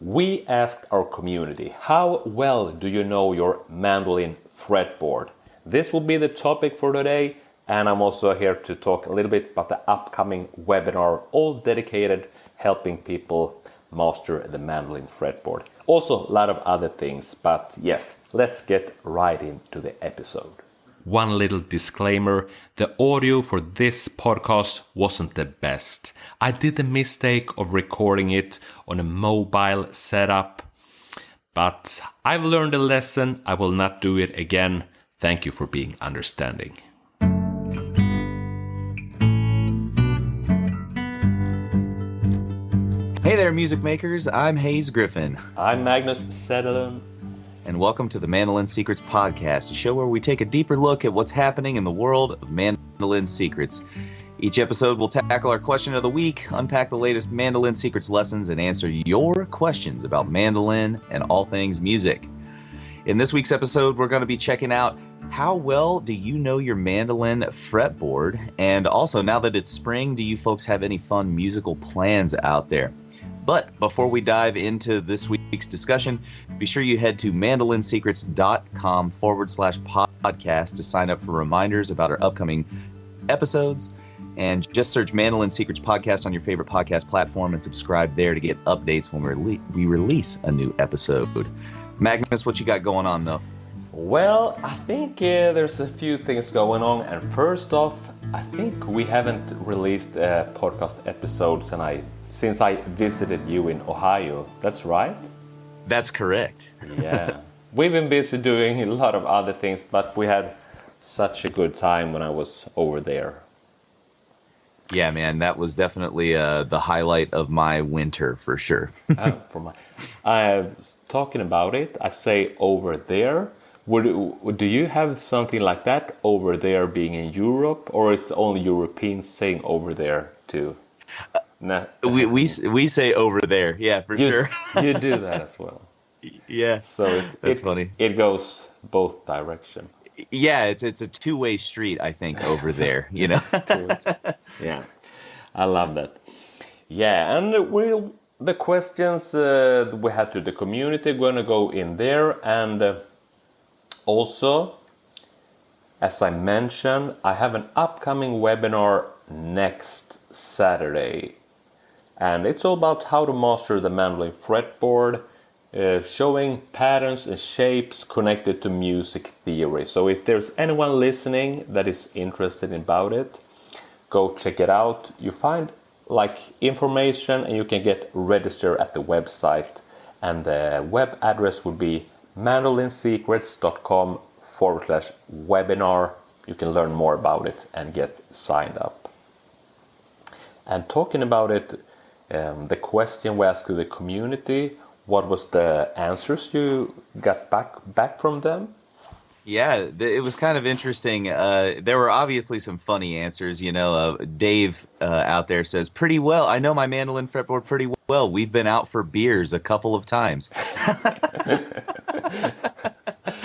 We asked our community, how well do you know your mandolin fretboard? This will be the topic for today, and I'm also here to talk a little bit about the upcoming webinar, all dedicated helping people master the mandolin fretboard. Also a lot of other things, but yes, let's get right into the episode. One little disclaimer, the audio for this podcast wasn't the best. I did the mistake of recording it on a mobile setup, but I've learned a lesson. I will not do it again. Thank you for being understanding. Hey there, music makers. I'm Hayes Griffin. I'm Magnus Hayes. And welcome to the Mandolin Secrets Podcast, a show where we take a deeper look at what's happening in the world of mandolin secrets. Each episode will tackle our question of the week, unpack the latest mandolin secrets lessons, and answer your questions about mandolin and all things music. In this week's episode, we're going to be checking out how well do you know your mandolin fretboard? And also, now that it's spring, do you folks have any fun musical plans out there? But before we dive into this week's discussion, be sure you head to mandolinsecrets.com/podcast to sign up for reminders about our upcoming episodes. And just search Mandolin Secrets Podcast on your favorite podcast platform and subscribe there to get updates when we release a new episode. Magnus, what you got going on, though? Well, I think there's a few things going on. And first off, I think we haven't released a podcast episode since I visited you in Ohio. That's right? That's correct. Yeah. We've been busy doing a lot of other things, but we had such a good time when I was over there. Yeah, man, that was definitely the highlight of my winter for sure. Talking about it, I say over there. Do you have something like that over there being in Europe, or is only Europeans saying over there too? No. We say over there, yeah, for sure. You do that as well. Yeah, so that's funny. It goes both direction. Yeah, it's a two-way street, I think, over there. You know. Yeah, I love that. Yeah, and the questions we had to the community going to go in there, and also, as I mentioned, I have an upcoming webinar next Saturday. And it's all about how to master the mandolin fretboard, showing patterns and shapes connected to music theory. So if there's anyone listening that is interested about it, go check it out. You find information and you can get registered at the website. And the web address would be mandolinsecrets.com/webinar. You can learn more about it and get signed up. And talking about it, the question we asked to the community, what was the answers you got back from them? Yeah, it was kind of interesting. There were obviously some funny answers. You know, Dave out there says, pretty well. I know my mandolin fretboard pretty well. We've been out for beers a couple of times.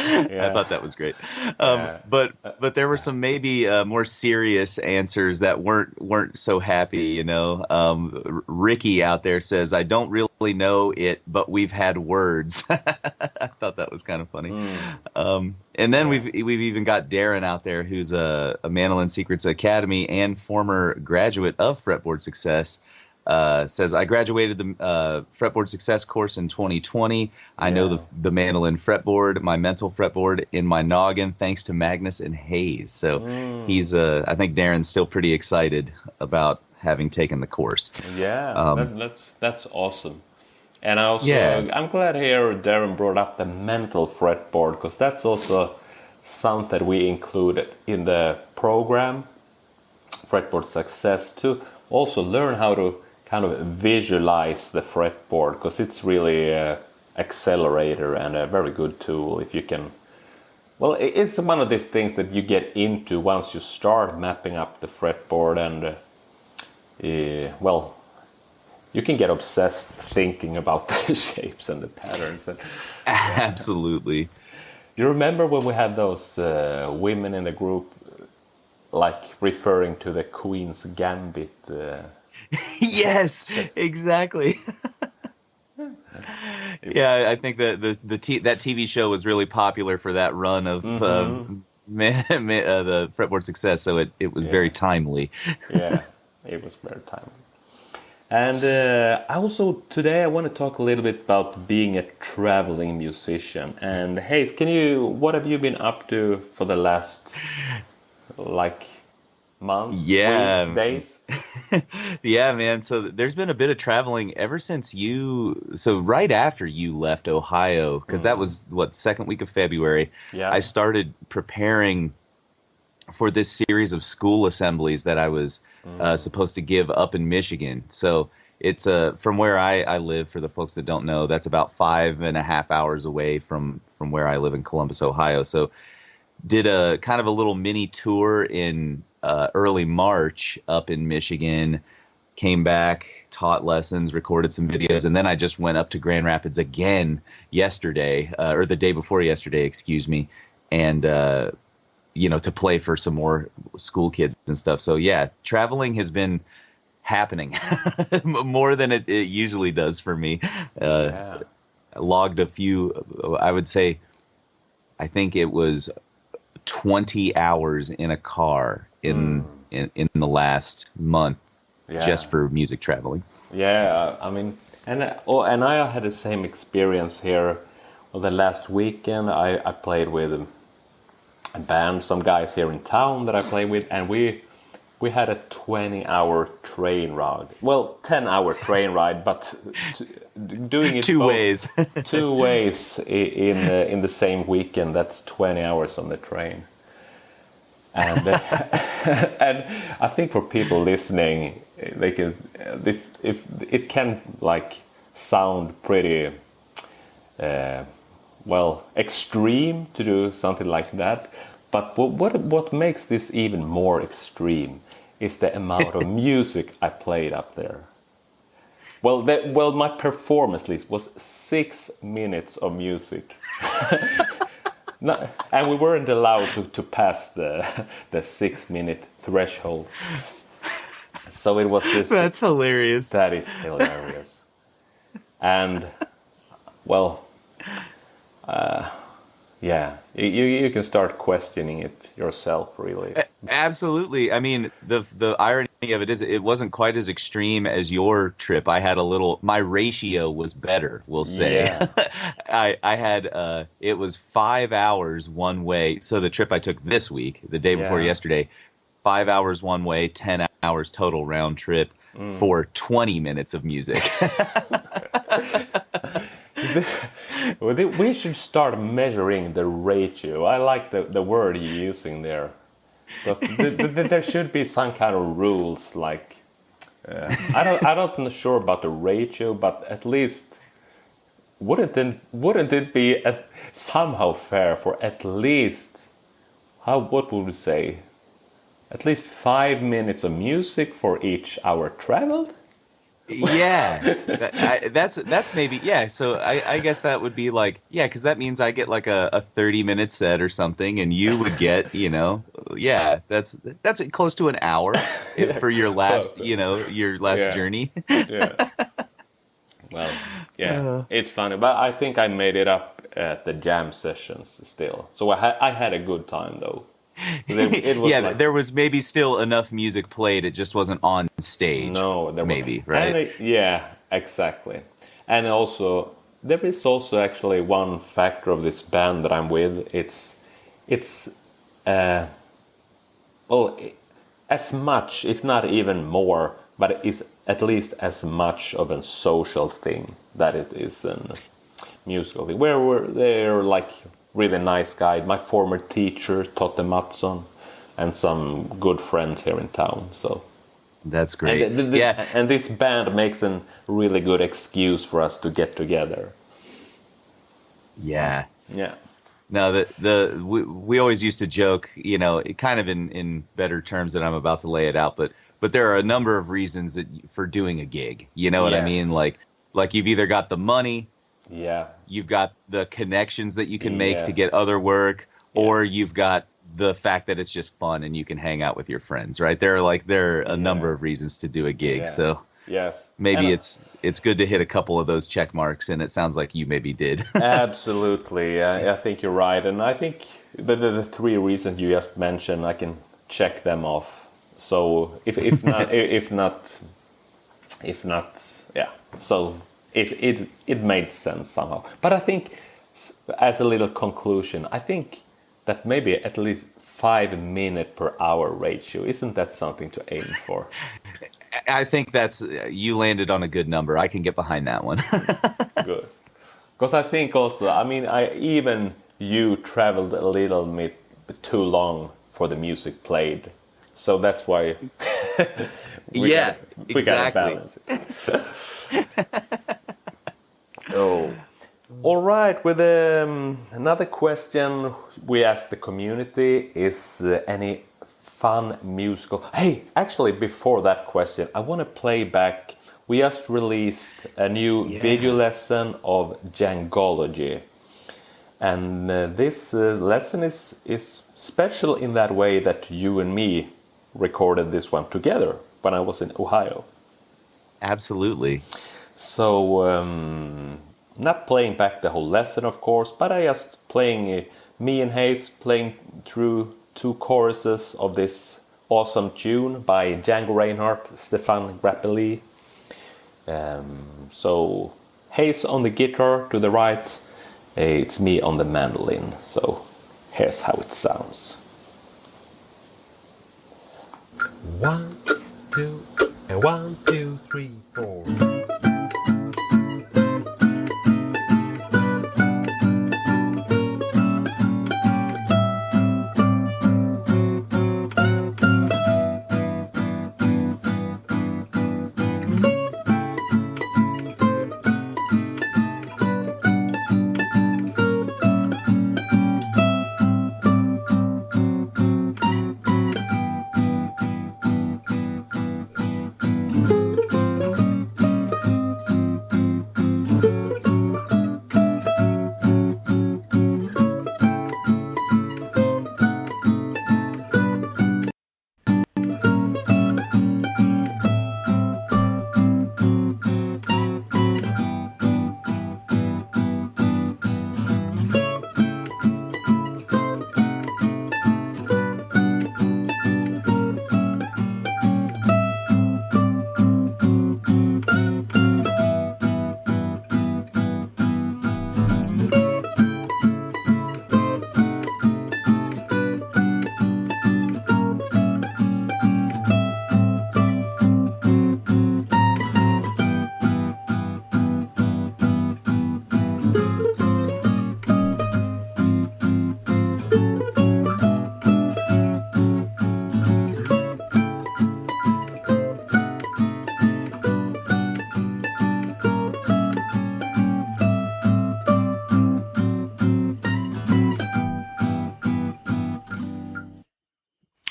Yeah. I thought that was great. But there were some maybe more serious answers that weren't so happy. You know, Ricky out there says, I don't really know it, but we've had words. I thought that was kind of funny. And then we've even got Darren out there, who's a Mandolin Secrets Academy and former graduate of Fretboard Success. Says, I graduated the Fretboard Success course in 2020. I know the mandolin fretboard, my mental fretboard in my noggin, thanks to Magnus and Hayes. So he's, I think Darren's still pretty excited about having taken the course. Yeah, that's awesome. And I'm glad here Darren brought up the mental fretboard, because that's also something we included in the program, Fretboard Success, to also learn how to kind of visualize the fretboard, because it's really an accelerator and a very good tool if you can. Well, it's one of these things that you get into once you start mapping up the fretboard, and you can get obsessed thinking about the shapes and the patterns. And, Absolutely. Do you remember when we had those women in the group, referring to the Queen's Gambit? Yes, exactly. Yeah, I think that that TV show was really popular for that run of the Fretboard Success, so it was very timely. Yeah, it was very timely. And also today I want to talk a little bit about being a traveling musician. And Hayes, what have you been up to for the last months, weeks, days? Yeah, man. So there's been a bit of traveling ever since right after you left Ohio, because that was second week of February. Yeah. I started preparing for this series of school assemblies that I was supposed to give up in Michigan. So it's from where I live, for the folks that don't know, that's about 5.5 hours away from where I live in Columbus, Ohio. So did a kind of a little mini tour in early March up in Michigan, came back, taught lessons, recorded some videos, and then I just went up to Grand Rapids again yesterday, or the day before yesterday, excuse me, and to play for some more school kids and stuff. So yeah, traveling has been happening more than it usually does for me. I logged a few, I would say, I think it was 20 hours in a car in the last month, just for music traveling. Yeah, I mean, and I had the same experience here. Well, the last weekend I played with a band, some guys here in town that I play with, and we had a 20-hour train ride. Well, 10-hour train ride, but doing it two ways in the same weekend. That's 20 hours on the train. And and I think for people listening, they can, if it can sound pretty extreme to do something like that. But what makes this even more extreme is the amount of music I played up there. Well, my performance list was 6 minutes of music. And we weren't allowed to pass the 6-minute threshold. So it was this. That's hilarious. That is hilarious. And yeah, you can start questioning it yourself, really. Absolutely. I mean, the irony of it is it wasn't quite as extreme as your trip. I had my ratio was better, we'll say. Yeah. I had, it was 5 hours one way. So the trip I took this week, the day before yesterday, 5 hours one way, 10 hours total round trip for 20 minutes of music. We should start measuring the ratio. I like the word you're using there. Because there should be some kind of rules. I'm not sure about the ratio, but at least wouldn't it be somehow fair for at least what would we say? At least 5 minutes of music for each hour traveled? Yeah, that's maybe, yeah. So I guess that would be because that means I get a 30-minute set or something, and you would get, that's close to an hour for your last, your last journey. Yeah. Well, yeah, it's funny, but I think I made it up at the jam sessions still. So I had a good time though. It was there was maybe still enough music played. It just wasn't on stage. No, there maybe, right? Yeah, exactly. And also, there is also actually one factor of this band that I'm with. It's as much, if not even more, but it is at least as much of a social thing that it is a musical thing. They're really nice guy. My former teacher, Totte Mattsson, and some good friends here in town. So that's great. And this band makes a really good excuse for us to get together. Yeah. Yeah. No, we always used to joke, kind of in better terms than I'm about to lay it out, but there are a number of reasons for doing a gig. You know what I mean? Like you've either got the money. Yeah. You've got the connections that you can make to get other work, or you've got the fact that it's just fun and you can hang out with your friends, right? There are a number of reasons to do a gig. So Yes. maybe it's good to hit a couple of those check marks, and it sounds like you maybe did. Absolutely. I think you're right. And I think the three reasons you just mentioned, I can check them off. So if not, if not, yeah. So it made sense somehow. But I think, as a little conclusion, I think that maybe at least 5 minute per hour ratio, isn't that something to aim for? I think you landed on a good number. I can get behind that one. Good. Because I think also, I mean, you traveled a little bit too long for the music played. So that's why we gotta balance it. Oh. All right, with another question we asked the community is any fun musical... Hey, actually, before that question, I want to play back. We just released a new video lesson of DJANGOLOGY. And this lesson is special in that way that you and me recorded this one together when I was in Ohio. Absolutely. So, not playing back the whole lesson, of course, but I just playing me and Hayes playing through 2 choruses of this awesome tune by Django Reinhardt, Stefan Grappelli. So Hayes on the guitar to the right, it's me on the mandolin. So here's how it sounds. 1, 2, and 1, 2, 3, 4.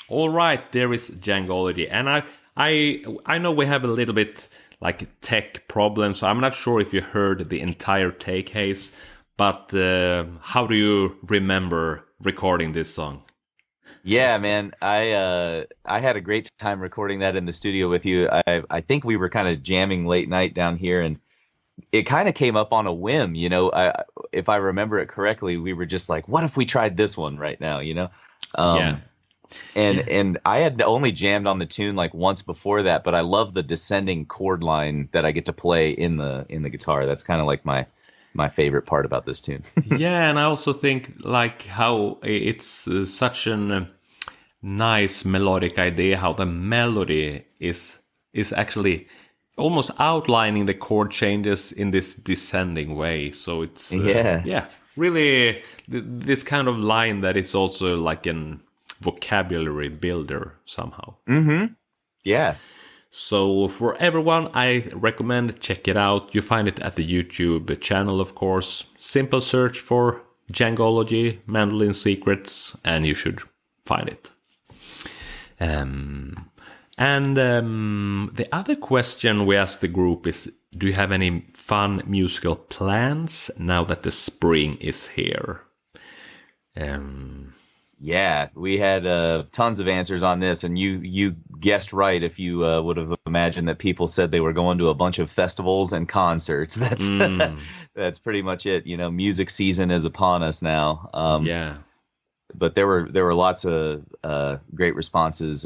All right, there is DJANGOLOGY, and I know we have a little bit like tech problems, so I'm not sure if you heard the entire take, Hayes, but how do you remember recording this song? Yeah, man, I had a great time recording that in the studio with you. I think we were kind of jamming late night down here, and it kind of came up on a whim, you know. If I remember it correctly, we were just like, what if we tried this one right now, you know? Yeah. And I had only jammed on the tune like once before that, but I love the descending chord line that I get to play in the guitar. That's kind of like my favorite part about this tune. Yeah, and I also think like how it's such a nice melodic idea, how the melody is actually almost outlining the chord changes in this descending way. So it's really this kind of line that is also like an vocabulary builder somehow. Mm-hmm. Yeah. So for everyone, I recommend check it out. You find it at the YouTube channel, of course. Simple search for DJANGOLOGY, Mandolin Secrets, and you should find it. And the other question we asked the group is, do you have any fun musical plans now that the spring is here? Yeah, we had tons of answers on this, and you guessed right if you would have imagined that people said they were going to a bunch of festivals and concerts. That's Mm, that's pretty much it. Music season is upon us now. yeah. But there were lots of great responses.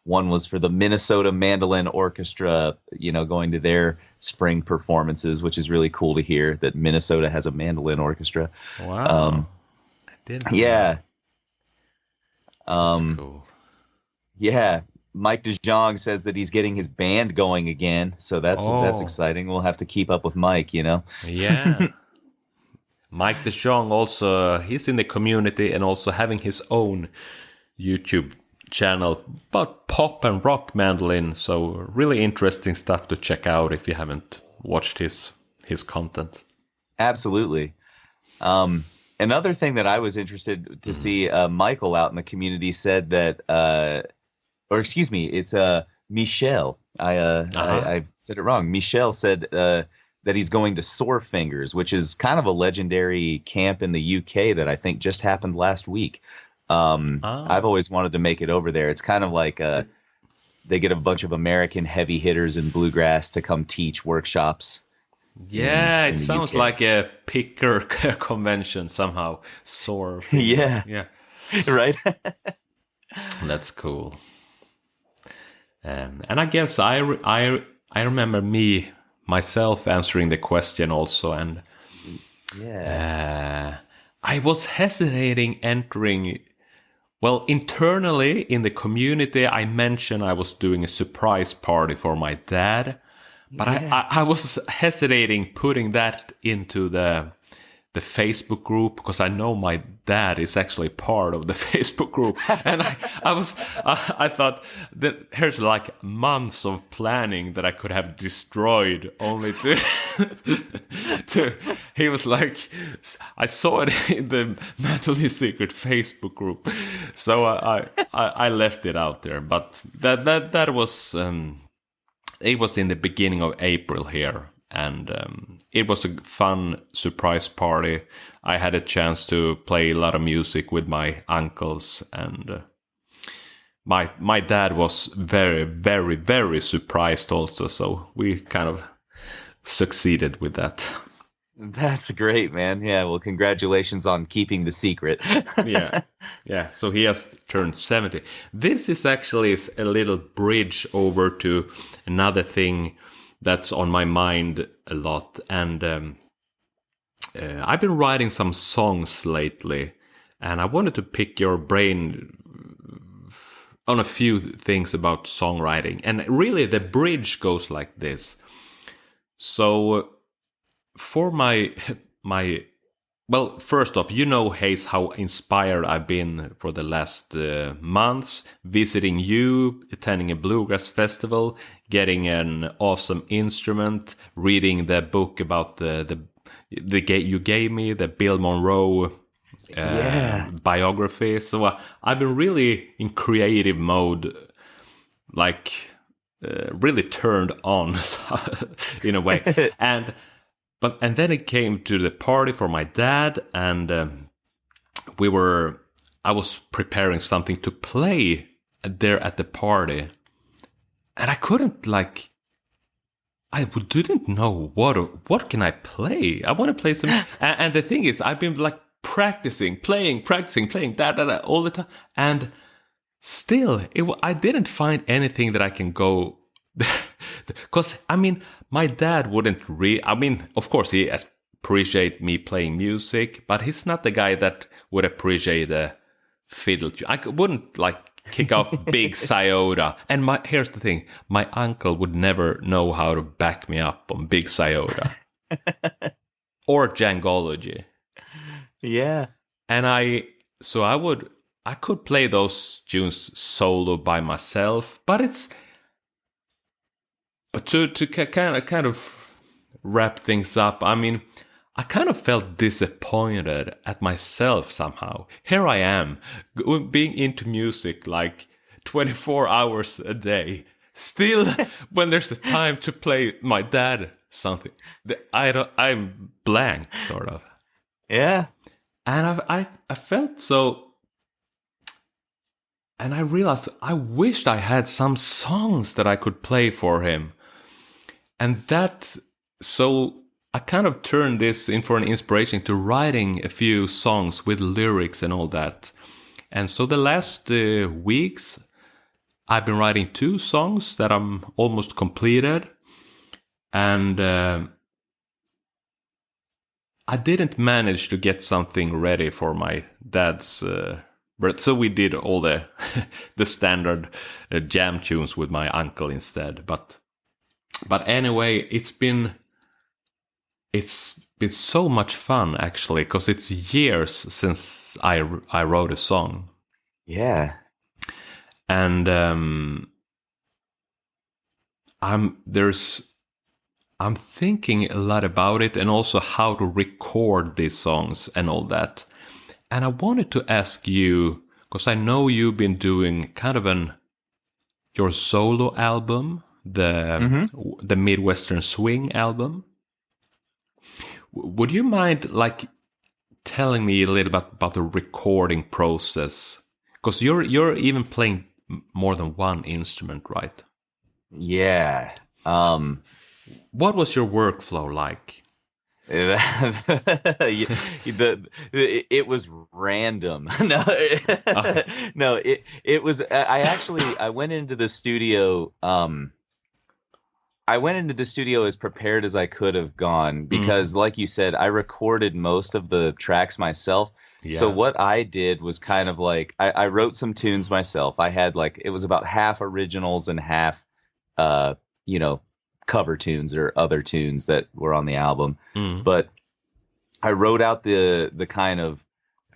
One was for the Minnesota Mandolin Orchestra, going to their spring performances, which is really cool to hear that Minnesota has a mandolin orchestra. Wow. I didn't know that. Yeah. That's Um, cool. yeah. Mike DeJong says that he's getting his band going again, so that's Oh, exciting. We'll have to keep up with Mike. yeah. Mike DeJong also, he's in the community and also having his own YouTube channel about pop and rock mandolin. So really interesting stuff to check out if you haven't watched his content. Absolutely. Another thing that I was interested to see, Michael out in the community said that, or excuse me, it's Michelle. I said it wrong. Michelle said that he's going to Sore Fingers, which is kind of a legendary camp in the UK that I think just happened last week. I've always wanted to make it over there. It's kind of like they get a bunch of American heavy hitters in bluegrass to come teach workshops. Yeah, In it the sounds UK. like a picker convention somehow. Sore fingers. Yeah, Yeah, right. that's cool. And I guess I remember myself answering the question also, and Yeah. I was hesitating entering. Well, internally in the community, I mentioned I was doing a surprise party for my dad, but I was hesitating putting that into the Facebook group because I know my dad is actually part of the Facebook group, and I thought that here's like months of planning that I could have destroyed only to to. He was like, I saw it in the Mentally Secret Facebook group, so I left it out there. But that was. It was in the beginning of April here, and it was a fun surprise party. I had a chance to play a lot of music with my uncles, and my dad was very, very, very surprised also. So we kind of succeeded with that. That's great, man. Yeah, well, congratulations on keeping the secret. Yeah, yeah. So he has turned 70. This is actually a little bridge over to another thing that's on my mind a lot, and I've been writing some songs lately, and I wanted to pick your brain on a few things about songwriting. And really, the bridge goes like this. So for my well, first off, Hayes, how inspired I've been for the last months, visiting you, attending a bluegrass festival, getting an awesome instrument, reading the book about you gave me, the Bill Monroe Yeah. biography. So I've been really in creative mode, like really turned on in a way, and then it came to the party for my dad, and I was preparing something to play there at the party, and I couldn't didn't know what can I play. I want to play some, and the thing is, I've been like practicing playing that all the time, and still I didn't find anything that I can go. Because I mean, my dad wouldn't of course he appreciate me playing music, but he's not the guy that would appreciate a fiddle tune. Wouldn't like kick off Big Scioto. And here's the thing, my uncle would never know how to back me up on Big Scioto or Jangology. Yeah. And I could play those tunes solo by myself, but to kind of wrap things up, I mean, I kind of felt disappointed at myself somehow. Here I am, being into music like 24 hours a day. Still, when there's a time to play my dad something, I'm blank, sort of. Yeah. And I felt so and I realized I wished I had some songs that I could play for him. And so I kind of turned this in for an inspiration to writing a few songs with lyrics and all that. And so the last weeks, I've been writing 2 songs that I'm almost completed. And I didn't manage to get something ready for my dad's birth. So we did all the the standard jam tunes with my uncle instead. But anyway, it's been so much fun, actually, because it's years since I wrote a song. Yeah. And I'm thinking a lot about it, and also how to record these songs and all that. And I wanted to ask you, because I know you've been doing kind of your solo album, the Midwestern Swing album. Would you mind like telling me a little bit about the recording process? Because you're even playing more than one instrument, right? Yeah. What was your workflow like? It was random. No, no. It was. I went into the studio. I went into the studio as prepared as I could have gone because, like you said, I recorded most of the tracks myself. Yeah. So what I did was kind of like I wrote some tunes myself. I had it was about half originals and half, cover tunes or other tunes that were on the album. But I wrote out the kind of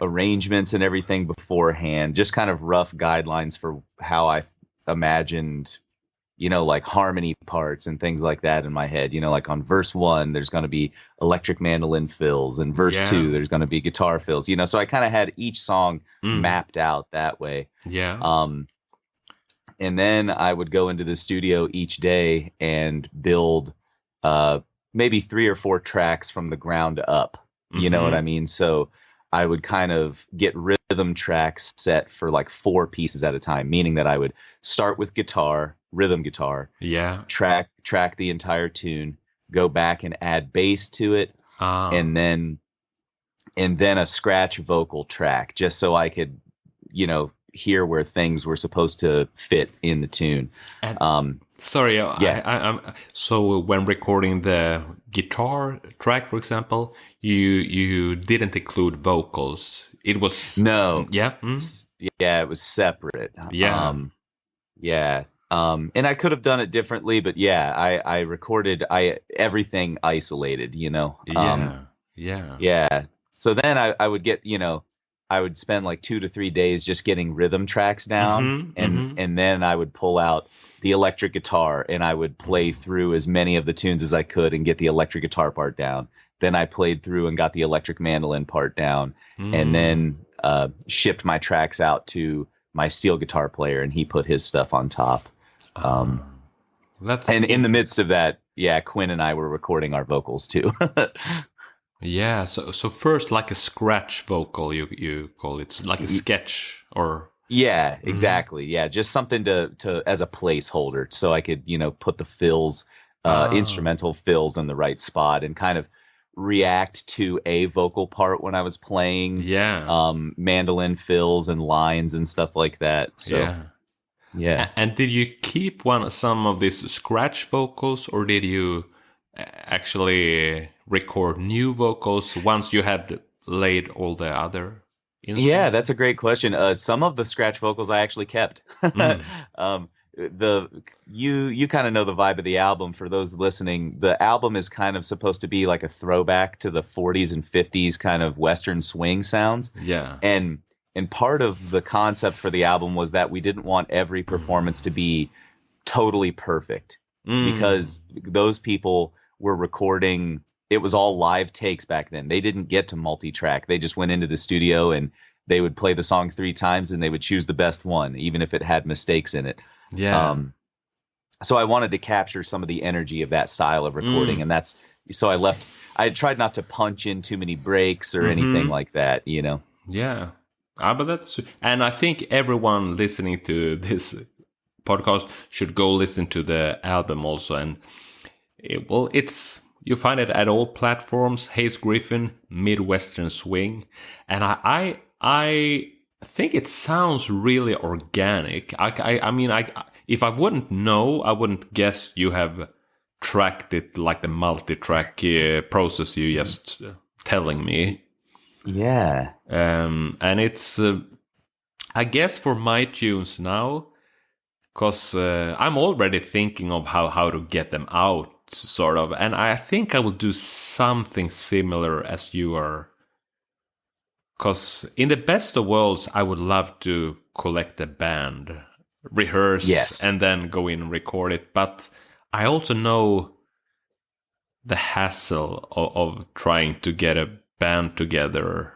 arrangements and everything beforehand, just kind of rough guidelines for how I imagined, like harmony parts and things like that in my head. Like on verse 1, there's going to be electric mandolin fills, and verse 2, there's going to be guitar fills. So I kind of had each song mapped out that way. Yeah. And then I would go into the studio each day and build maybe 3 or 4 tracks from the ground up. You know what I mean? So I would kind of get rhythm tracks set for 4 pieces at a time, meaning that I would start with rhythm guitar, track the entire tune, go back and add bass to it, and then a scratch vocal track, just so I could, hear where things were supposed to fit in the tune. And, so when recording the guitar track, for example, you didn't include vocals. It was it was separate. And I could have done it differently, but I recorded everything isolated. So then I would get I would spend 2 to 3 days just getting rhythm tracks down, and then I would pull out the electric guitar and I would play through as many of the tunes as I could and get the electric guitar part down. Then I played through and got the electric mandolin part down, and then shipped my tracks out to my steel guitar player, and he put his stuff on top. And in the midst of that, Quinn and I were recording our vocals too. Yeah, so first like a scratch vocal, you call it, like a sketch, or exactly. Yeah, just something to as a placeholder, so I could put the fills, instrumental fills in the right spot, and kind of react to a vocal part when I was playing mandolin fills and lines and stuff like that. So And did you keep some of these scratch vocals, or did you actually record new vocals once you had laid all the other instruments? Yeah, that's a great question. Some of the scratch vocals I actually kept. You kind of know the vibe of the album. For those listening, the album is kind of supposed to be like a throwback to the 40s and 50s kind of Western swing sounds. Yeah. And part of the concept for the album was that we didn't want every performance to be totally perfect, because those people were recording. It was all live takes back then. They didn't get to multi-track. They just went into the studio and they would play the song 3 times and they would choose the best one, even if it had mistakes in it. Yeah. So I wanted to capture some of the energy of that style of recording, and so I tried not to punch in too many breaks or anything like that, Yeah. But that's, and I think everyone listening to this podcast should go listen to the album also. And it's you find it at all platforms. Hayes Griffin, Midwestern Swing, and I think it sounds really organic. I mean, if I wouldn't know, I wouldn't guess you have tracked it like the multi-track process you just telling me. Yeah. And it's, I guess for my tunes now, because I'm already thinking of how to get them out, sort of. And I think I will do something similar as you are. Because in the best of worlds, I would love to collect a band, rehearse, and then go in and record it. But I also know the hassle of trying to get a band together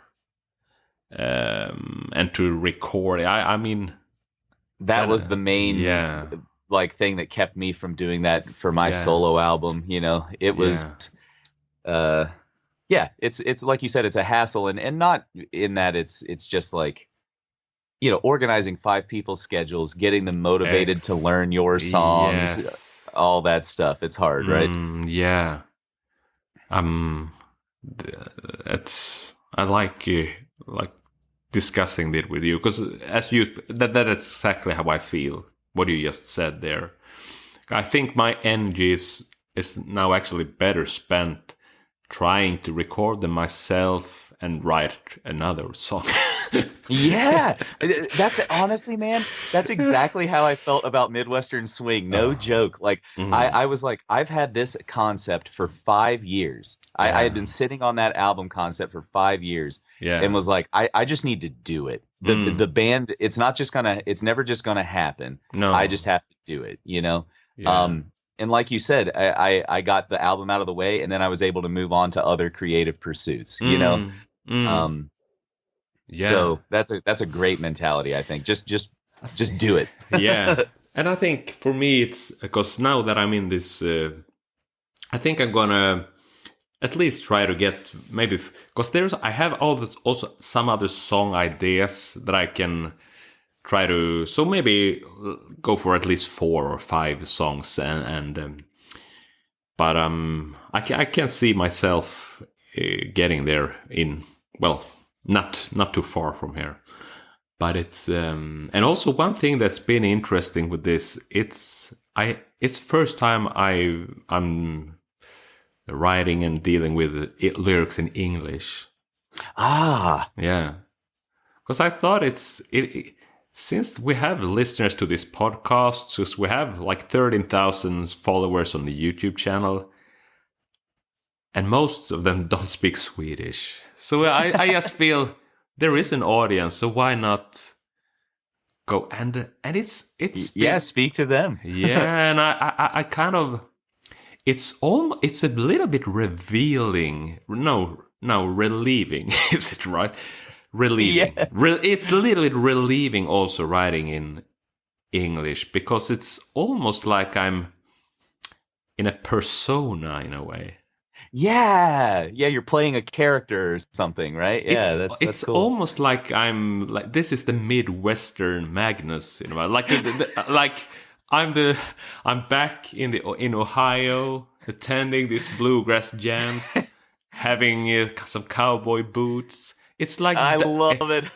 and to record. I mean, that was the main like thing that kept me from doing that for my solo album. You know, it was it's like you said, it's a hassle, and not in that it's just like, you know, organizing 5 people's schedules, getting them motivated to learn your songs, all that stuff. It's hard, right? Yeah. It's, I like discussing it with you, because as you that is exactly how I feel. What you just said there. I think my energy is now actually better spent trying to record them myself and write another song. Yeah, that's honestly, man, that's exactly how I felt about Midwestern Swing. No joke. Like I was like, I've had this concept for 5 years. I had been sitting on that album concept for 5 years, and was like, I just need to do it. The band, it's never just gonna happen. No, I just have to do it. You know. Yeah. And like you said, I got the album out of the way, and then I was able to move on to other creative pursuits. You know. So that's a great mentality, I think. Just do it. Yeah. And I think for me, it's because now that I'm in this, I think I'm gonna at least try to get maybe, because I have also some other song ideas that I can try to, so maybe go for at least 4 or 5 songs, but I can see myself getting there in, well, not too far from here. But it's and also one thing that's been interesting with this, it's first time I'm writing and dealing with lyrics in English. Yeah, because I thought it since we have listeners to this podcast, since we have like 13,000 followers on the YouTube channel, and most of them don't speak Swedish. So I just feel there is an audience, so why not go and it's speak to them. Yeah, and I kind of it's a little bit revealing. No, relieving. Is it right? Relieving. Yeah. It's a little bit relieving also writing in English, because it's almost like I'm in a persona in a way. Yeah, you're playing a character or something, right? Yeah, it's cool. Almost like I'm like, this is the Midwestern Magnus, you know, like like I'm back in Ohio, attending these bluegrass jams, having some cowboy boots. It's like I love it.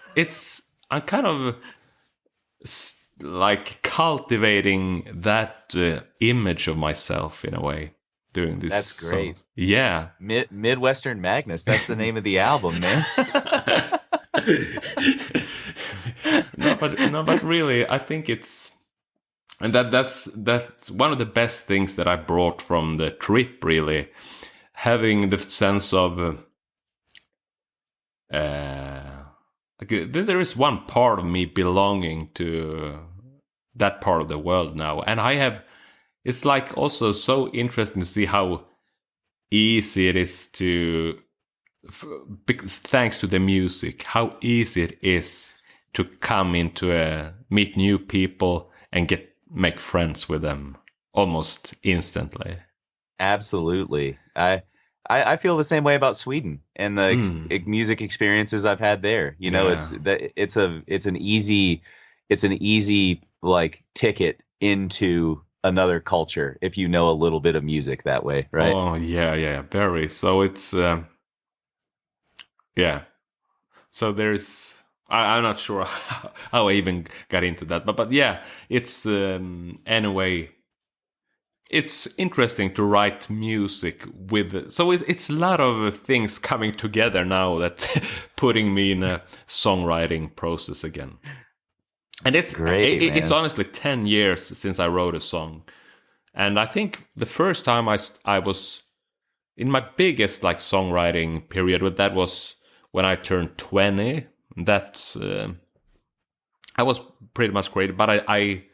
I'm kind of like cultivating that image of myself in a way. Doing this. That's great. Songs. Yeah. Midwestern Magnus. That's the name of the album, man. No, but really, I think it's, and that's one of the best things that I brought from the trip. Really, having the sense of there is one part of me belonging to that part of the world now, and I have. It's like also so interesting to see how easy it is to, because thanks to the music, how easy it is to come into meet new people and make friends with them almost instantly. Absolutely. I feel the same way about Sweden and the music experiences I've had there. You know, it's an easy like ticket into another culture if you know a little bit of music that way, right? Oh yeah, very. So it's yeah. So there's I'm not sure how I even got into that, but yeah, it's anyway. It's interesting to write music with, so it's a lot of things coming together now that putting me in a songwriting process again. And it's Great, it's honestly 10 years since I wrote a song, and I think the first time I was in my biggest like songwriting period, that was when I turned 20. That's I was pretty much great, but I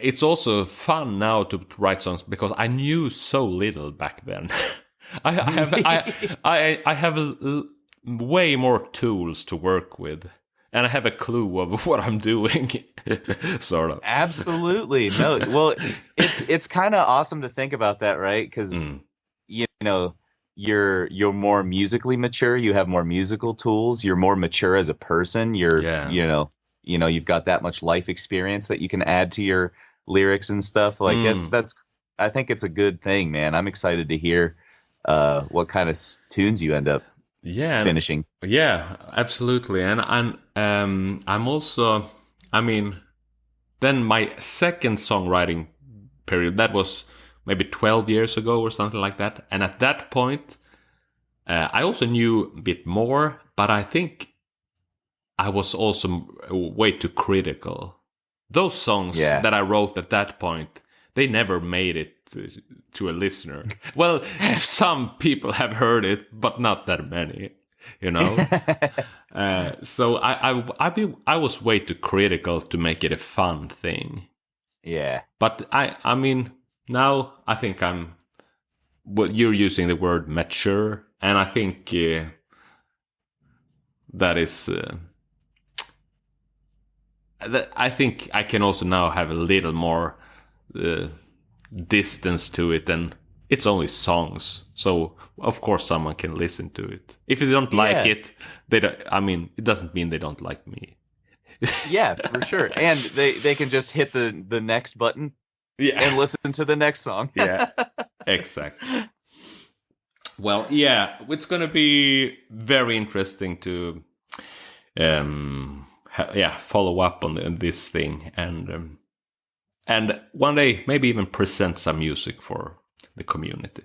it's also fun now to write songs because I knew so little back then. I have way more tools to work with, and I have a clue of what I'm doing, sort of. Absolutely. No, well, it's kind of awesome to think about that, right? Because you know, you're more musically mature. You have more musical tools. You're more mature as a person. You've got that much life experience that you can add to your lyrics and stuff. Like that's I think it's a good thing, man. I'm excited to hear what kind of tunes you end up finishing. Yeah, absolutely. And I'm also, I mean, then my second songwriting period, that was maybe 12 years ago or something like that. And at that point, I also knew a bit more, but I think I was also way too critical. Those songs that I wrote at that point, they never made it to a listener. Well, some people have heard it, but not that many, you know. So I was way too critical to make it a fun thing. Yeah. But I mean, now I think I'm. Well, you're using the word mature, and I think that is. I think I can also now have a little more distance to it, and it's only songs, so of course someone can listen to it. If they don't like it, it doesn't mean they don't like me. Yeah, for sure. And they can just hit the next button and listen to the next song. Yeah, exactly. Well, yeah, it's going to be very interesting to follow up on this thing, and one day maybe even present some music for the community.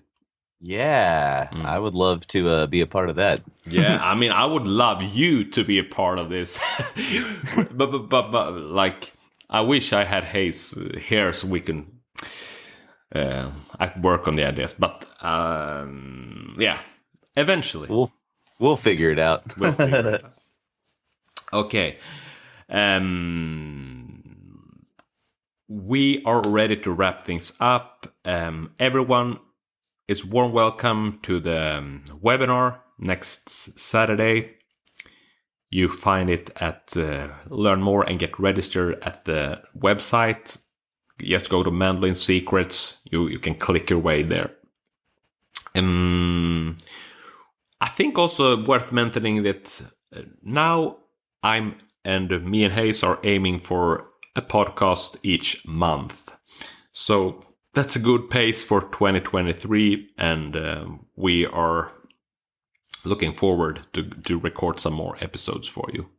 Yeah, I would love to be a part of that. Yeah, I mean, I would love you to be a part of this. but like, I wish I had Hayes here so we can I work on the ideas. But eventually we'll figure it out. Okay. We are ready to wrap things up. Everyone is warm welcome to the webinar next Saturday. You find it at Learn More and Get Registered at the website. Just go to Mandolin Secrets. You can click your way there. I think also worth mentioning that now me and Hayes are aiming for a podcast each month. So that's a good pace for 2023, and we are looking forward to record some more episodes for you.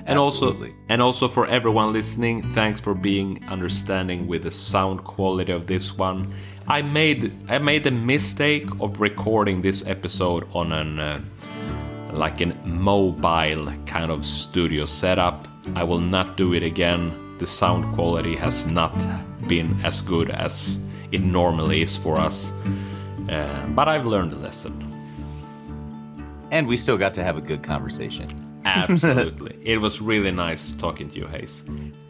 And also for everyone listening, thanks for being understanding with the sound quality of this one. I made a mistake of recording this episode on a mobile kind of studio setup. I will not do it again. The sound quality has not been as good as it normally is for us, but I've learned a lesson. And we still got to have a good conversation. Absolutely. It was really nice talking to you, Hayes.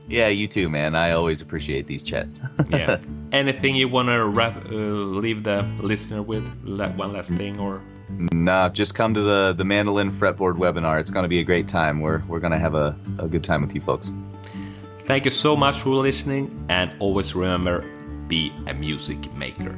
Yeah, you too, man. I always appreciate these chats. Yeah. Anything you want to leave the listener with? One last thing, or? Nah, just come to the Mandolin Fretboard Webinar. It's going to be a great time. We're going to have a good time with you folks. Thank you so much for listening, and always remember, be a music maker.